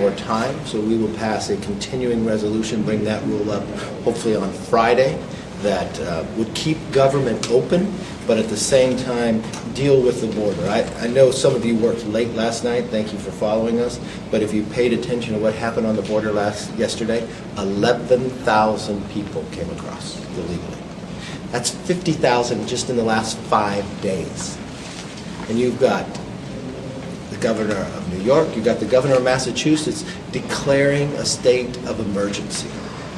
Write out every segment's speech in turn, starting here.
more time, so we will pass a continuing resolution, bring that rule up hopefully on Friday, that would keep government open, but at the same time deal with the border. I know some of you worked late last night, thank you for following us, but if you paid attention to what happened on the border yesterday, 11,000 people came across illegally. That's 50,000 just in the last 5 days. And you've got the governor of New York, you've got the governor of Massachusetts declaring a state of emergency.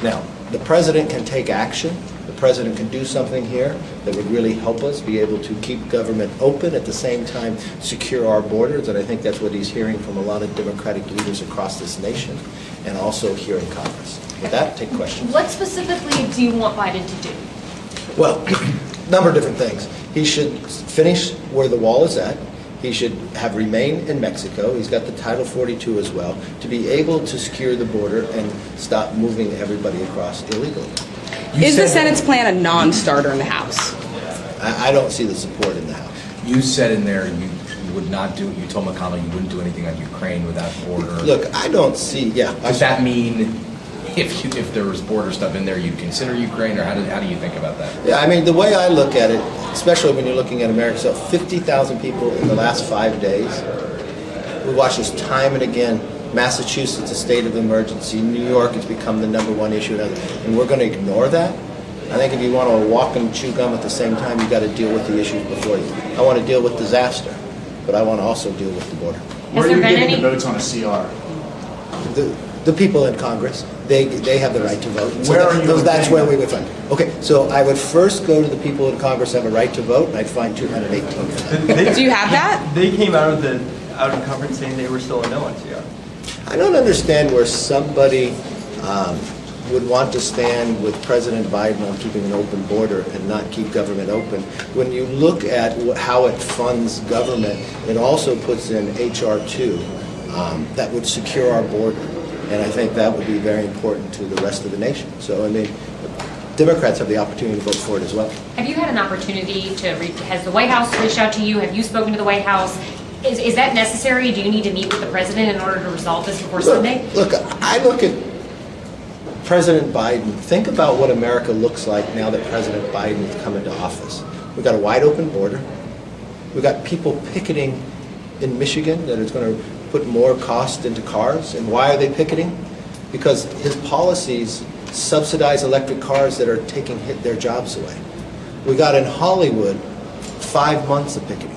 Now, the president can take action. The president can do something here that would really help us be able to keep government open, at the same time secure our borders, and I think that's what he's hearing from a lot of Democratic leaders across this nation, and also here in Congress. With that, take questions. What specifically do you want Biden to do? Well, a number of different things. He should finish where the wall is at. He should have remained in Mexico. He's got the Title 42 as well, to be able to secure the border and stop moving everybody across illegally. Is the Senate's plan a non-starter in the House? I don't see the support in the House. You said in there you would not do, you told McConnell you wouldn't do anything on Ukraine without border. Look, I don't see, Does that mean if there was border stuff in there, you'd consider Ukraine, or how do you think about that? Yeah, I mean, the way I look at it, especially when you're looking at America, so 50,000 people in the last 5 days. We watch this time and again. Massachusetts, a state of emergency. New York has become the #1 issue, and we're going to ignore that. I think if you want to walk and chew gum at the same time, you've got to deal with the issues before you. I want to deal with disaster, but I want to also deal with the border. Where are you getting the votes on a CR? The people in Congress, they have the right to vote. So Where are you that's where we getting would find. Okay, so I would first go to the people in Congress who have a right to vote, and I'd find 218 for that. Do you have that? They came out of conference saying they were still a no on CR. I don't understand where somebody would want to stand with President Biden on keeping an open border and not keep government open. When you look at how it funds government, it also puts in H.R. 2 that would secure our border. And I think that would be very important to the rest of the nation. So, I mean, Democrats have the opportunity to vote for it as well. Have you had an opportunity to, has the White House reached out to you? Have you spoken to the White House? Is that necessary? Do you need to meet with the president in order to resolve this before Sunday? Look, I look at President Biden. Think about what America looks like now that President Biden has come into office. We've got a wide open border. We've got people picketing in Michigan that is going to put more cost into cars. And why are they picketing? Because his policies subsidize electric cars that are taking their jobs away. We got in Hollywood 5 months of picketing.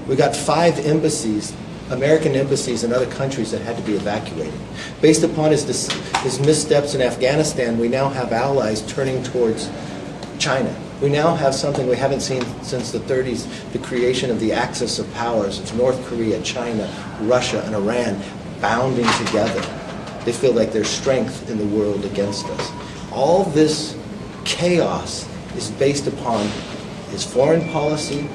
We got 5 embassies, American embassies in other countries that had to be evacuated. Based upon his missteps in Afghanistan, we now have allies turning towards China. We now have something we haven't seen since the 30s, the creation of the axis of powers. It's North Korea, China, Russia, and Iran bounding together. They feel like there's strength in the world against us. All this chaos is based upon his foreign policy,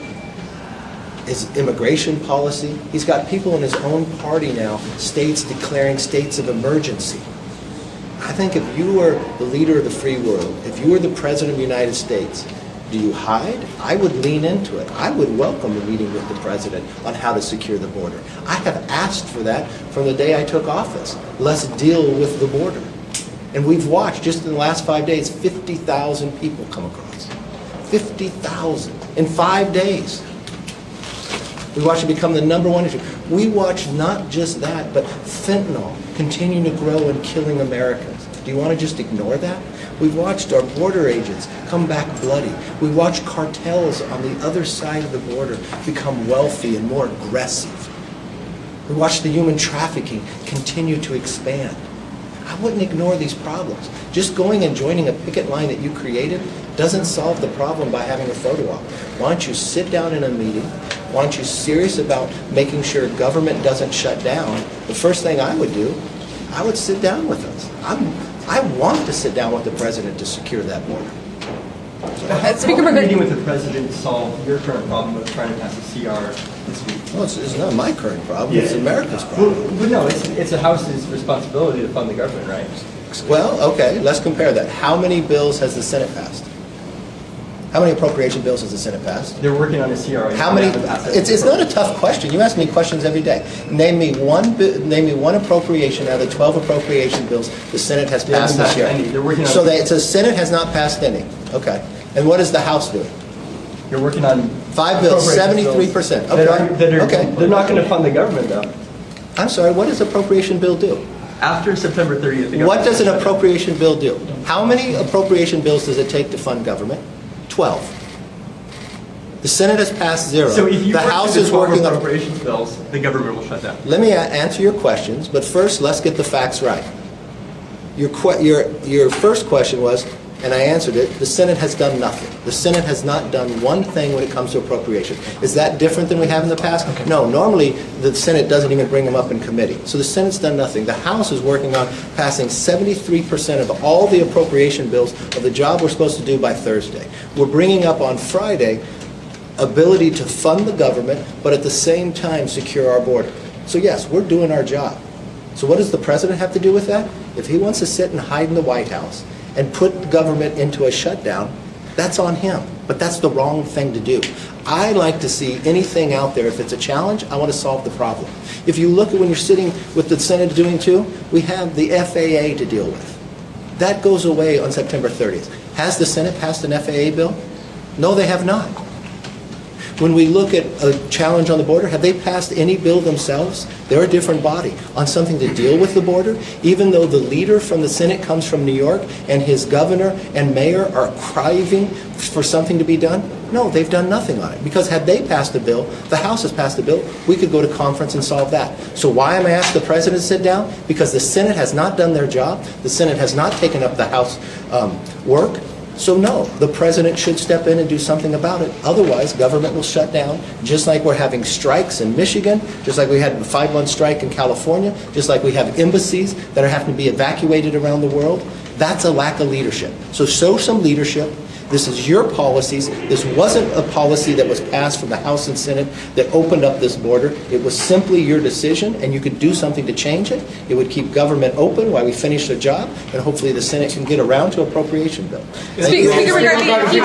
his immigration policy. He's got people in his own party now, states declaring states of emergency. I think if you were the leader of the free world, if you were the president of the United States, do you hide? I would lean into it. I would welcome a meeting with the president on how to secure the border. I have asked for that from the day I took office. Let's deal with the border. And we've watched, just in the last 5 days, 50,000 people come across. 50,000 in 5 days. We watched it become the #1 issue. We watched not just that, but fentanyl continuing to grow and killing Americans. Do you want to just ignore that? We've watched our border agents come back bloody. We watched cartels on the other side of the border become wealthy and more aggressive. We watched the human trafficking continue to expand. I wouldn't ignore these problems. Just going and joining a picket line that you created doesn't solve the problem by having a photo op. Why don't you sit down in a meeting? Why aren't you serious about making sure government doesn't shut down? The first thing I would do, I would sit down with us. I want to sit down with the president to secure that border. Speaker, how meeting with the president solve your current problem of trying to pass a CR this week? Well, it's not my current problem. It's America's problem. But no, it's the House's responsibility to fund the government, right? Well, okay, let's compare that. How many bills has the Senate passed? How many appropriation bills has the Senate passed? They're working on a CR. How many? It's not a tough question. You ask me questions every day. Name me one appropriation out of the 12 appropriation bills the Senate has They haven't passed this passed year. any. They're working on- So the Senate has not passed any. Okay. And what is the House doing? You're working on 5 bills, appropriations 73%. bills Okay. Okay. They're not going to fund the government though. I'm sorry, what does appropriation bill do? After September 30th, the What does an government- appropriation bill do? How many appropriation bills does it take to fund government? 12. The Senate has passed 0. So if you The work House through is the 12 working on. appropriations bills, the government will shut down. Let me answer your questions, but first, let's get the facts right. Your first question was, and I answered it, the Senate has done nothing. The Senate has not done one thing when it comes to appropriation. Is that different than we have in the past? No, normally the Senate doesn't even bring them up in committee. So the Senate's done nothing. The House is working on passing 73% of all the appropriation bills of the job we're supposed to do by Thursday. We're bringing up on Friday ability to fund the government, but at the same time secure our border. So yes, we're doing our job. So what does the president have to do with that? If he wants to sit and hide in the White House and put government into a shutdown, that's on him. But that's the wrong thing to do. I like to see anything out there. If it's a challenge, I want to solve the problem. If you look at when you're sitting with the Senate doing too, we have the FAA to deal with. That goes away on September 30th. Has the Senate passed an FAA bill? No, they have not. When we look at a challenge on the border, have they passed any bill themselves? They're a different body on something to deal with the border, even though the leader from the Senate comes from New York and his governor and mayor are crying for something to be done. No, they've done nothing on it. Because had they passed a bill, the House has passed a bill, we could go to conference and solve that. So why am I asking the president to sit down? Because the Senate has not done their job. The Senate has not taken up the House work. So no, the president should step in and do something about it. Otherwise, government will shut down, just like we're having strikes in Michigan, just like we had a 5-month strike in California, just like we have embassies that are having to be evacuated around the world. That's a lack of leadership. So show some leadership. This is your policies. This wasn't a policy that was passed from the House and Senate that opened up this border. It was simply your decision, and you could do something to change it. It would keep government open while we finish the job, and hopefully the Senate can get around to appropriation bill. Speaker McCarthy,